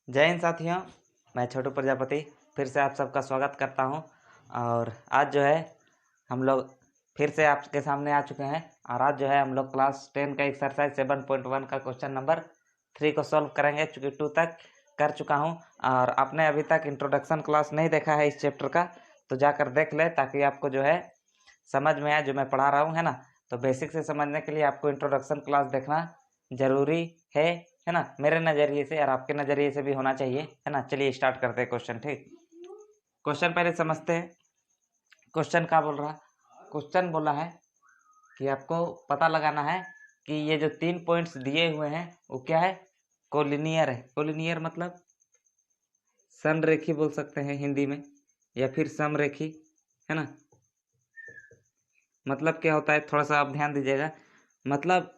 जय हिंद साथियों, मैं छोटू प्रजापति फिर से आप सबका स्वागत करता हूं। और आज जो है हम लोग फिर से आपके सामने आ चुके हैं। और आज जो है हम लोग क्लास 10 का एक्सरसाइज 7.1 का क्वेश्चन नंबर 3 को सॉल्व करेंगे, चूँकि 2 तक कर चुका हूं। और आपने अभी तक इंट्रोडक्शन क्लास नहीं देखा है इस चैप्टर का, तो जाकर देख ले, ताकि आपको जो है समझ में आए जो मैं पढ़ा रहा हूँ, है ना। तो बेसिक से समझने के लिए आपको इंट्रोडक्शन क्लास देखना ज़रूरी है ना, मेरे नज़रिए से और आपके नज़रिए से भी होना चाहिए, है ना। चलिए स्टार्ट करते हैं क्वेश्चन। ठीक, क्वेश्चन पहले समझते हैं। क्वेश्चन क्या बोल रहा? क्वेश्चन बोला है कि आपको पता लगाना है कि ये जो 3 पॉइंट्स दिए हुए हैं वो क्या है, कोलिनियर है। कोलिनियर मतलब समरेखी बोल सकते हैं हिंदी में, या फिर समरेखी, है ना। मतलब क्या होता है, थोड़ा सा आप ध्यान दीजिएगा। मतलब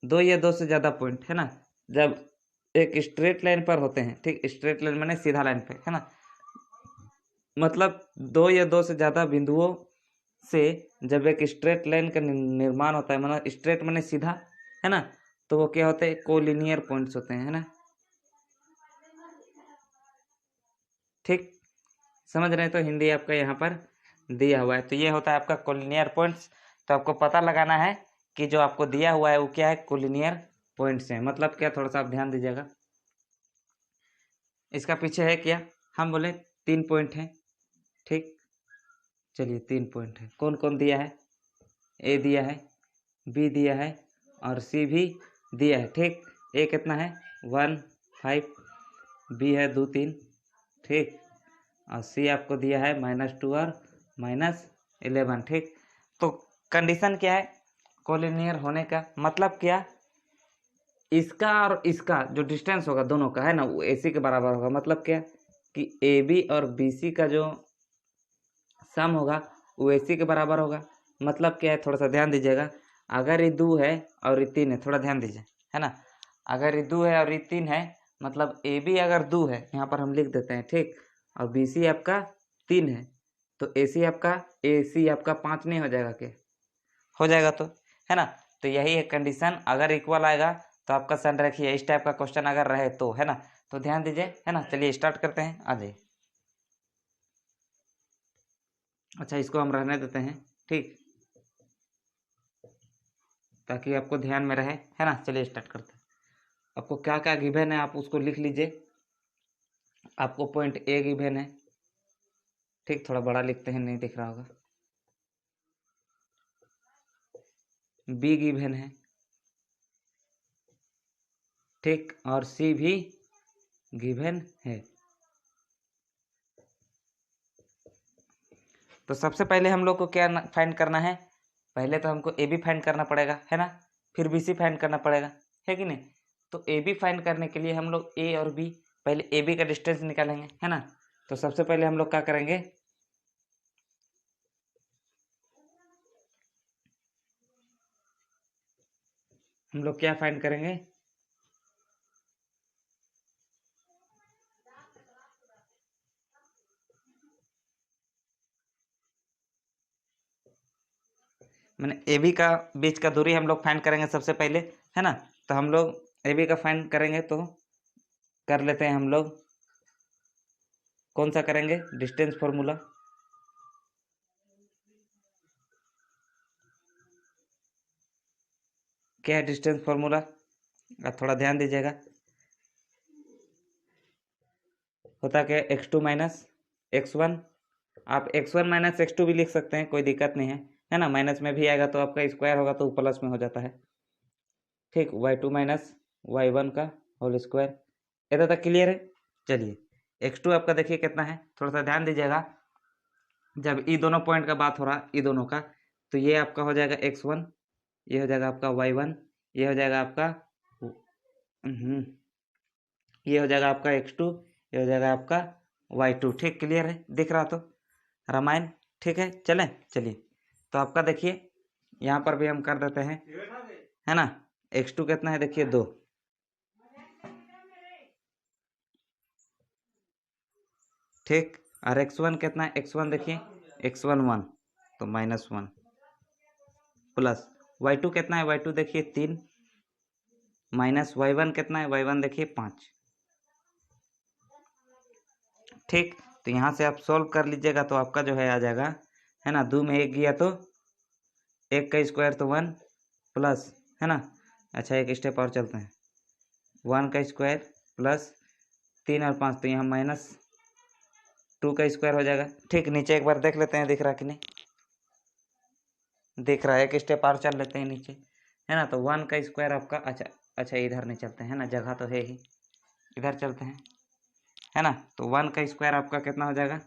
दो या दो से ज़्यादा पॉइंट, है ना, जब एक स्ट्रेट लाइन पर होते हैं। ठीक, स्ट्रेट लाइन माने सीधा लाइन पे, है ना। मतलब दो या दो से ज़्यादा बिंदुओं से जब एक स्ट्रेट लाइन का निर्माण होता है, मतलब स्ट्रेट माने सीधा, है ना, तो वो क्या होते हैं, कोलिनियर पॉइंट्स होते हैं, है ना। ठीक, समझ रहे हैं? तो हिंदी आपका यहाँ पर दिया हुआ है, तो ये होता है आपका कोलिनियर पॉइंट्स। तो आपको पता लगाना है कि जो आपको दिया हुआ है वो क्या है, कोलिनियर पॉइंट्स है। मतलब क्या, थोड़ा सा आप ध्यान दीजिएगा। इसका पीछे है क्या, हम बोले 3 पॉइंट हैं। ठीक, चलिए 3 पॉइंट है। कौन कौन दिया है? ए दिया है, बी दिया है और सी भी दिया है। ठीक, ए कितना है, 1 5, बी है 2 3, ठीक, और सी आपको दिया है -2 और -11। ठीक, तो कंडीशन क्या है कोलिनियर होने का? मतलब क्या, इसका और इसका जो डिस्टेंस होगा दोनों का, है ना, वो AC के बराबर होगा। मतलब क्या कि AB और BC का जो सम होगा वो AC के बराबर होगा। मतलब क्या है, थोड़ा सा ध्यान दीजिएगा। अगर ये 2 है और ये 3 है, थोड़ा ध्यान दीजिए, है ना। अगर ये 2 है और ये 3 है, मतलब AB अगर 2 है, यहाँ पर हम लिख देते हैं, ठीक, और BC आपका 3 है, तो AC आपका 5 नहीं हो जाएगा क्या? हो जाएगा, तो है ना। तो यही है कंडीशन। अगर इक्वल आएगा तो आपका संरेखीय है। इस टाइप का क्वेश्चन अगर रहे तो, है ना, तो ध्यान दीजिए, है ना। चलिए स्टार्ट करते हैं, आ जाइए। अच्छा, इसको हम रहने देते हैं, ठीक, ताकि आपको ध्यान में रहे, है ना। चलिए स्टार्ट करते हैं। आपको क्या क्या गिवन है आप उसको लिख लीजिए। आपको पॉइंट ए गिवन है, ठीक, थोड़ा बड़ा लिखते हैं, नहीं दिख रहा होगा। बी गिवन है, ठीक, और सी भी गिवन है। तो सबसे पहले हम लोग को क्या फाइंड करना है? पहले तो हमको ए बी फाइंड करना पड़ेगा, है ना, फिर बी सी फाइंड करना पड़ेगा, है कि नहीं। तो ए बी फाइंड करने के लिए हम लोग ए और बी, पहले ए बी का डिस्टेंस निकालेंगे, है ना। तो सबसे पहले हम लोग क्या करेंगे, हम लोग क्या फाइंड करेंगे, मैंने ए बी का बीच का दूरी हम लोग फाइंड करेंगे सबसे पहले, है ना। तो हम लोग ए बी का फाइंड करेंगे, तो कर लेते हैं हम लोग। कौन सा करेंगे, डिस्टेंस फॉर्मूला। क्या है डिस्टेंस फॉर्मूला? आप थोड़ा ध्यान दीजिएगा। होता क्या है, x2 माइनस x1। आप x1 माइनस x2 भी लिख सकते हैं, कोई दिक्कत नहीं है ना। माइनस में भी आएगा तो आपका स्क्वायर होगा तो प्लस में हो जाता है, ठीक। y2 माइनस y1 का होल स्क्वायर। इतना तक क्लियर है? चलिए x2 आपका देखिए कितना है, थोड़ा सा ध्यान दीजिएगा। जब ई दोनों पॉइंट का बात हो रहा, ई दोनों का, तो ये आपका हो जाएगा x1, ये हो जाएगा आपका y1, ये हो जाएगा आपका ये हो जाएगा आपका x2, ये हो जाएगा आपका y2। ठीक, क्लियर है, दिख रहा तो रामायण, ठीक है। चलिए तो आपका देखिए यहाँ पर भी हम कर देते हैं, है ना। x2 कितना है, देखिए 2, ठीक, और x1 कितना है, x1 देखिए x1 1, तो -1, प्लस y2 कितना है, y2 देखिए 3, माइनस y1 कितना है, y1 देखिए 5। ठीक, तो यहाँ से आप सोल्व कर लीजिएगा तो आपका जो है आ जाएगा, है ना, 2 में 1 गया तो 1 का स्क्वायर तो 1 प्लस, है ना। अच्छा एक स्टेप और चलते हैं, 1 का स्क्वायर प्लस 3 और 5 तो यहाँ -2 का स्क्वायर हो जाएगा। ठीक, नीचे एक बार देख लेते हैं दिख रहा कि नहीं, दिख रहा है। एक स्टेप और चल लेते हैं नीचे, है ना। तो 1 का स्क्वायर आपका, अच्छा इधर नहीं चलते हैं ना, जगह तो है ही, इधर चलते हैं, है ना। तो 1 का स्क्वायर आपका कितना हो जाएगा,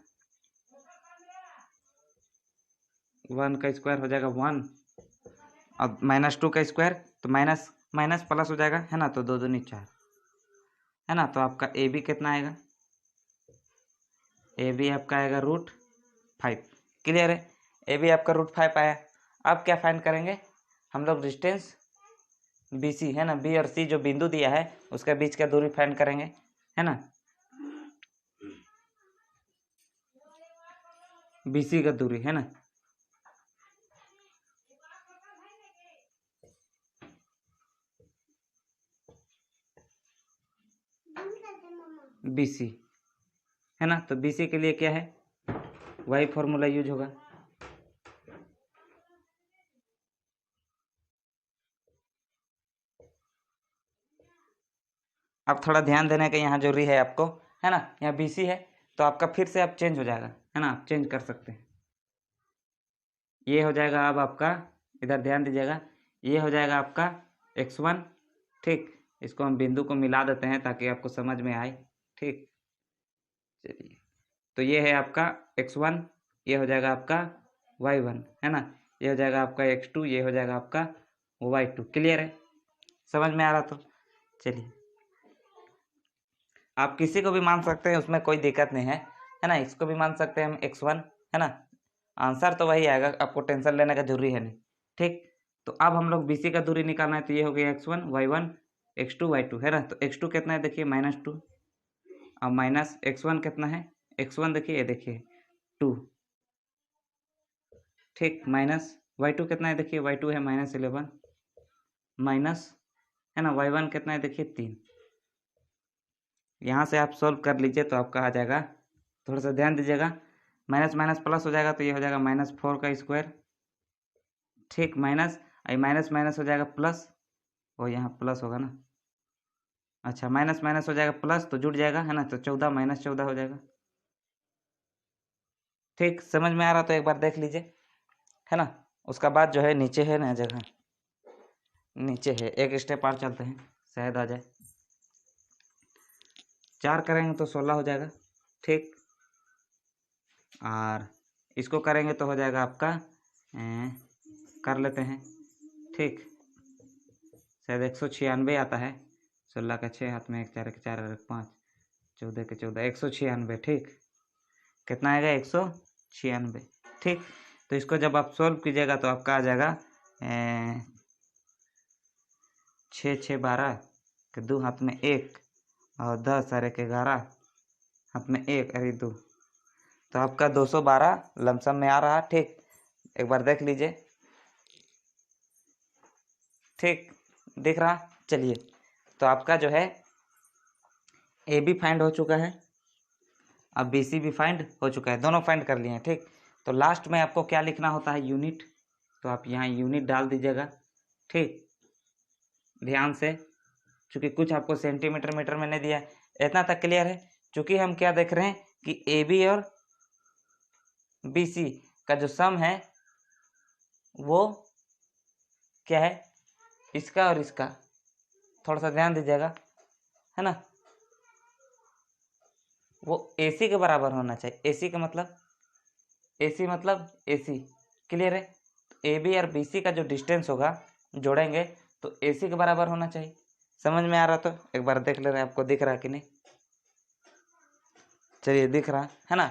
1 का स्क्वायर हो जाएगा 1, अब -2 का स्क्वायर तो माइनस माइनस प्लस हो जाएगा, है ना। तो 2 दूनी 4, है ना। तो आपका ए बी कितना आएगा, ए बी आपका आएगा √5। क्लियर है, ए बी आपका √5 आया। अब क्या फाइंड करेंगे हम लोग, डिस्टेंस बी सी, है ना, बी और सी जो बिंदु दिया है उसका बीच का दूरी फाइंड करेंगे, है ना। बी सी का दूरी, है ना, बी सी, है ना। तो बी सी के लिए क्या है, वही फॉर्मूला यूज होगा। अब थोड़ा ध्यान देने का यहाँ जरूरी है आपको, है ना। यहाँ बी सी है तो आपका फिर से आप चेंज हो जाएगा, है ना, आप चेंज कर सकते हैं। ये हो जाएगा अब आपका, इधर ध्यान दीजिएगा, ये हो जाएगा आपका x1। ठीक, इसको हम बिंदु को मिला देते हैं ताकि आपको समझ में आए। ठीक, चलिए, तो ये है आपका x1, ये हो जाएगा आपका y1, है ना। ये हो जाएगा आपका x2, ये हो जाएगा आपका y2। क्लियर है, समझ में आ रहा। तो चलिए, आप किसी को भी मान सकते हैं, उसमें कोई दिक्कत नहीं है ना। इसको भी मान सकते हैं हम x1, है ना। आंसर तो वही आएगा, आपको टेंशन लेने का जरूरी है नहीं। ठीक, तो अब हम लोग BC का दूरी निकालना है, तो ये हो गया x1 y1 x2 y2, है ना। तो x2 कितना है देखिए -2, अब माइनस x1 कितना है, x1 देखिए, ये देखिए 2। ठीक, माइनस y2 कितना है देखिए, y2 है -11, माइनस, है ना, y1 कितना है देखिए 3। यहाँ से आप सॉल्व कर लीजिए तो आपका आ जाएगा, थोड़ा सा ध्यान दीजिएगा, माइनस माइनस प्लस हो जाएगा तो ये हो जाएगा -4 का स्क्वायर। ठीक, माइनस माइनस माइनस हो जाएगा प्लस, और यहाँ प्लस होगा ना, अच्छा माइनस माइनस हो जाएगा प्लस तो जुड़ जाएगा, है ना। तो 14 -14 हो जाएगा। ठीक, समझ में आ रहा तो एक बार देख लीजिए, है ना। उसका बाद जो है नीचे है ना जगह, नीचे है, एक स्टेप और चलते हैं, शायद आ जाए। 4 करेंगे तो 16 हो जाएगा। ठीक, और इसको करेंगे तो हो जाएगा आपका, कर लेते हैं। ठीक, शायद 196 आता है, 16 का 6 हाथ में 1 4 के 4 और 1 5, 14 के 14, 196। ठीक, कितना आएगा 196। ठीक, तो इसको जब आप सोल्व कीजिएगा तो आपका आ जाएगा 6 6 12 के 2 हाथ में 1 और 10 और 1 11 हाथ में 1 अरे 2, तो आपका 212 लमसम में आ रहा। ठीक, एक बार देख लीजिए। ठीक, दिख रहा। चलिए, तो आपका जो है ए बी फाइंड हो चुका है, अब बी सी भी फाइंड हो चुका है, दोनों फाइंड कर लिए हैं। ठीक, तो लास्ट में आपको क्या लिखना होता है, यूनिट, तो आप यहाँ यूनिट डाल दीजिएगा। ठीक, ध्यान से, चूँकि कुछ आपको सेंटीमीटर मीटर में नहीं दिया है, इतना तक क्लियर है। चूँकि हम क्या देख रहे हैं कि ए बी और बी सी का जो सम है वो क्या है, इसका और इसका, थोड़ा सा ध्यान दीजिएगा, है ना। वो AC के बराबर होना चाहिए, AC का मतलब, AC मतलब AC। क्लियर है, ए बी और BC का जो डिस्टेंस होगा जोड़ेंगे तो AC के बराबर होना चाहिए। समझ में आ रहा तो एक बार देख ले रहे हैं, आपको दिख रहा कि नहीं। चलिए, दिख रहा है ना।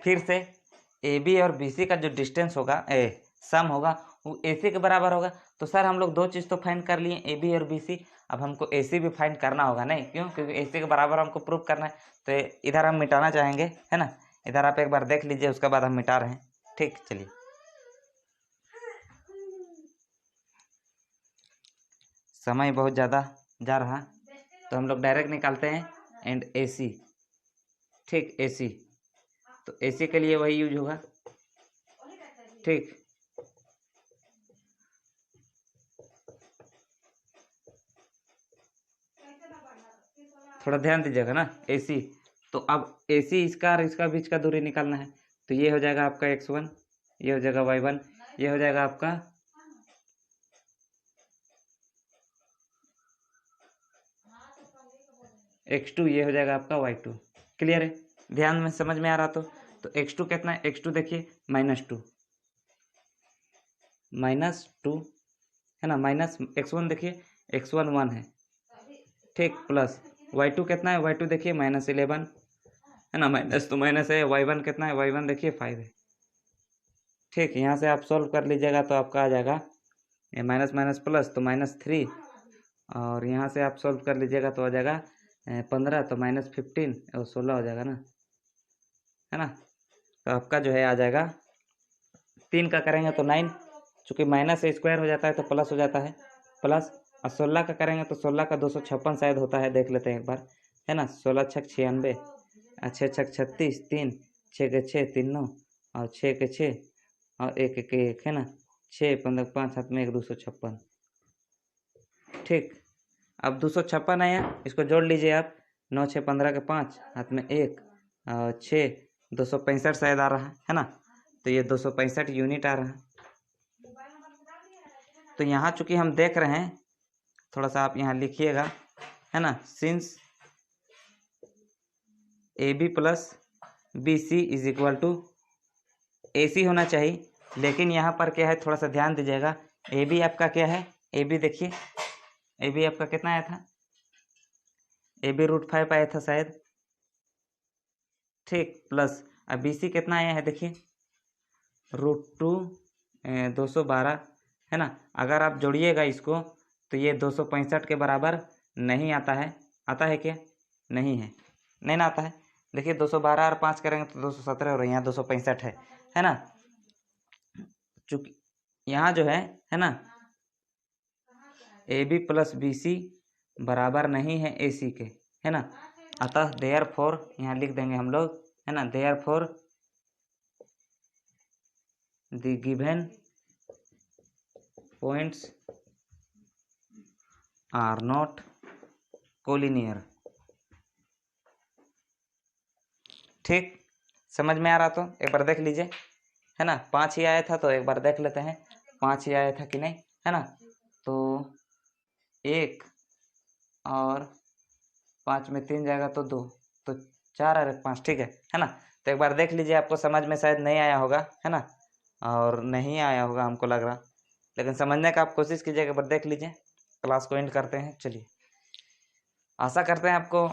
फिर से AB और BC का जो डिस्टेंस होगा, सम होगा, वो AC के बराबर होगा। तो सर हम लोग दो चीज़ तो फाइंड कर लिए, AB और BC, अब हमको AC भी फाइंड करना होगा। नहीं, क्यों, क्योंकि AC के बराबर हमको प्रूव करना है। तो इधर हम मिटाना चाहेंगे, है ना। इधर आप एक बार देख लीजिए, उसके बाद हम मिटा रहे हैं। ठीक, चलिए, समय बहुत ज़्यादा जा रहा, तो हम लोग डायरेक्ट निकालते हैं एंड AC, ठीक, AC, तो AC के लिए वही यूज होगा, ठीक। थोड़ा ध्यान दीजिएगा ना, AC, तो अब AC इसका और इसका बीच का दूरी निकालना है, तो ये हो जाएगा आपका x1, ये हो जाएगा y1, ये हो जाएगा आपका x2, ये हो जाएगा आपका y2। क्लियर है? ध्यान में समझ में आ रहा तो x2 कितना है? x2 देखिए -2 है ना, माइनस x1 देखिए x1 1 है, ठीक, प्लस y2 कितना है? y2 देखिए -11 है ना, माइनस तो माइनस है, y1 कितना है? y1 देखिए 5 है, ठीक। यहाँ से आप सॉल्व कर लीजिएगा तो आपका आ जाएगा माइनस माइनस प्लस तो -3, और यहाँ से आप सॉल्व कर लीजिएगा तो आ जाएगा 15, तो -15 और 16 हो जाएगा ना, है ना। तो आपका जो है आ जाएगा 3 का करेंगे तो 9, चूँकि माइनस से स्क्वायर हो जाता है तो प्लस हो जाता है, प्लस, और 16 का करेंगे तो 16 का 256 शायद होता है, देख लेते हैं एक बार, है ना। 16 छक 96, 6 छक 36, 3 6 के 6 3 9, और 6 के 6 और 1 1 1 है ना, 6 15 5 हाथ में 1 256, ठीक। अब 256 आया, इसको जोड़ लीजिए आप, 9 6 15 के 5 हाथ में 1 और 6 265 शायद आ रहा है ना, तो ये 265 यूनिट आ रहा है। तो यहाँ चूँकि हम देख रहे हैं, थोड़ा सा आप यहाँ लिखिएगा, है ना, since AB plus BC is equal to AC होना चाहिए, लेकिन यहाँ पर क्या है, थोड़ा सा ध्यान दीजिएगा, AB आपका क्या है? AB देखिए, AB आपका कितना आया था? AB √5 आया था शायद, ठीक, प्लस अब BC कितना आया है देखिए, √2 212 है ना। अगर आप जोड़िएगा इसको तो ये 265 के बराबर नहीं आता है, आता है क्या? नहीं है, नहीं ना आता है। देखिए 212 और 5 करेंगे तो 217 और यहाँ 265 है ना। चूँकि यहाँ जो है ना, AB प्लस BC बराबर नहीं है AC के, है ना। अतः देयरफॉर यहाँ लिख देंगे हम लोग, है ना, therefore the given points are not collinear, ठीक। समझ में आ रहा तो एक बार देख लीजिए, है ना। 5 ही आया था तो एक बार देख लेते हैं 5 ही आया था कि नहीं, है ना। तो 1 और 5 में 3 जाएगा तो 2, तो 4 और 5, ठीक है ना। तो एक बार देख लीजिए, आपको समझ में शायद नहीं आया होगा, है ना, और नहीं आया होगा हमको लग रहा, लेकिन समझने का आप कोशिश कीजिएगा, एक बार देख लीजिए। क्लास को एंड करते हैं, चलिए। आशा करते हैं आपको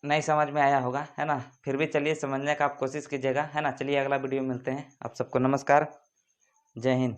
नहीं समझ में आया होगा, है ना। फिर भी चलिए समझने का आप कोशिश कीजिएगा, है ना। चलिए अगला वीडियो मिलते हैं। आप सबको नमस्कार, जय हिंद।